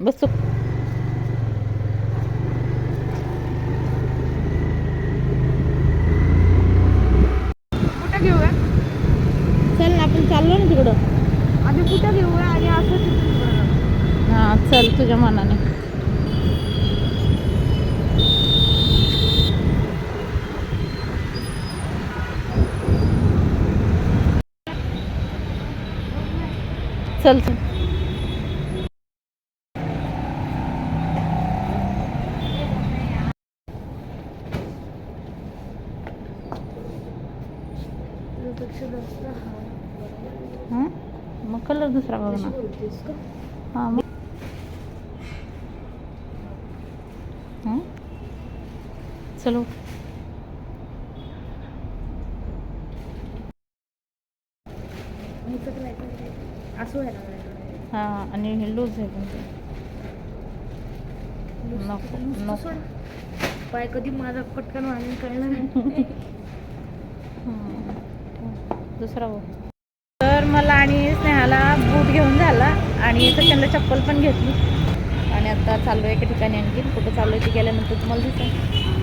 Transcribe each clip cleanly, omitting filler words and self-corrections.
बस चल ना आपण चाललो ना तिकडं. आम्ही कुठं घेऊया आणि असं हां चल तुझ्या मनाने. चल चल. हां मग कलर दुसरा बघ ना. हां मग चलो. हां आणि हे लूज आहे पण ते नको नको. पाय कधी माझा पटकन वाढून कळणार नाही. दुसरा बघ. तर मला आणि स्नेहाला बूट घेऊन झाला आणि सचिनला चप्पल पण घेतली आणि आता चाललो एका ठिकाणी. आणखी कुठं चाललो ती गेल्यानंतर तुम्हाला दिसेल.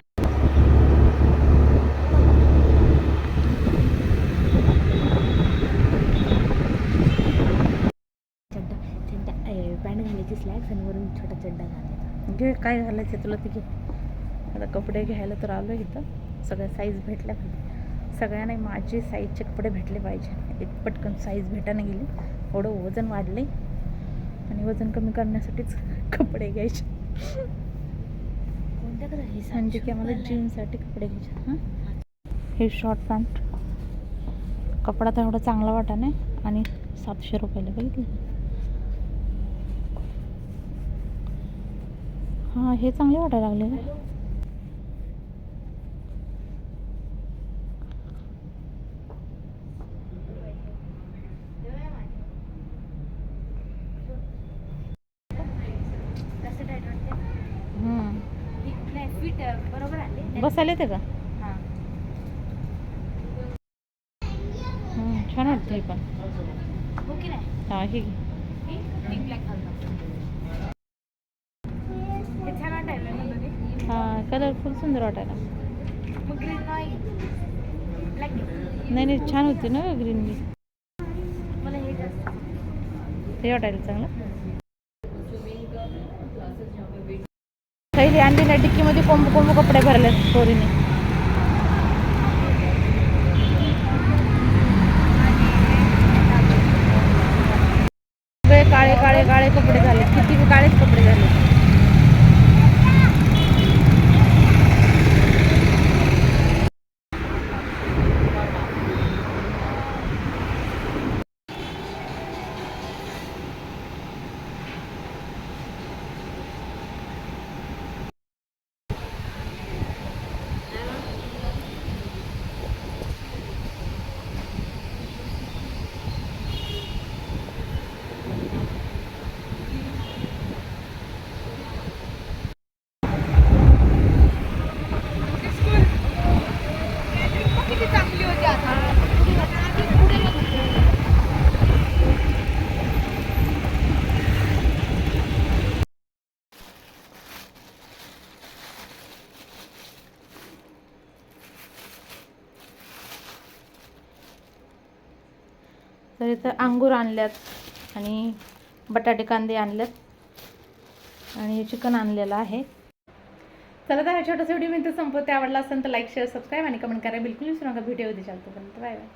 पॅन्ट घालायची स्लॅक्स आणि वरून छोटा चड्डा घालायचा. घे काय घालायचं तुला ते घे. आता कपडे घ्यायला तर आलो इथं. सगळ्या साईज भेटल्या पाहिजे सगळ्यांना. माझी साईजचे कपडे भेटले पाहिजे. एक पटकन साईज भेटायला गेली. एवढं वजन वाढले आणि वजन कमी करण्यासाठीच कपडे घ्यायचे. कोणत्या कलर म्हणजे की आम्हाला जीन्ससाठी कपडे घ्यायचे. हां हे शॉर्ट पॅन्ट कपडा तर एवढा चांगला वाटा नाही आणि 700 रुपयाला बघितलं. हां हे चांगले वाटायला लागले का. बरोबर आले बसायला येते का. हां छान वाटतं हे पण. हो की नाही. हां हे पिंक ब्लॅक घालतो. हे छान वाटायला ना दोन्ही. हां कलरफुल सुंदर वाटायला. मग ग्रीन नाही ब्लॅक नाही नाही छान होती ना ग्रीन बी. मला हे जास्त हे वाटायला चांगलं. थैली आणली ना डिक्कीमध्ये कोंबू कोंबू कपडे भरले पोरीने. सगळे काळे काळे काळे कपडे झाले. किती काळेच कपडे झाले. तर इथं अंगूर आणल्यात आणि बटाटे कांदे आणल्यात आणि चिकन आणलेलं आहे. चला तर हा छोटासा व्हिडिओ मी इथं संपवते. आवडला असेल तर लाईक शेअर सबस्क्राईब आणि कमेंट करायला बिलकुल विसरू नका. व्हिडिओ उद्या चालतो पण बाय बाय.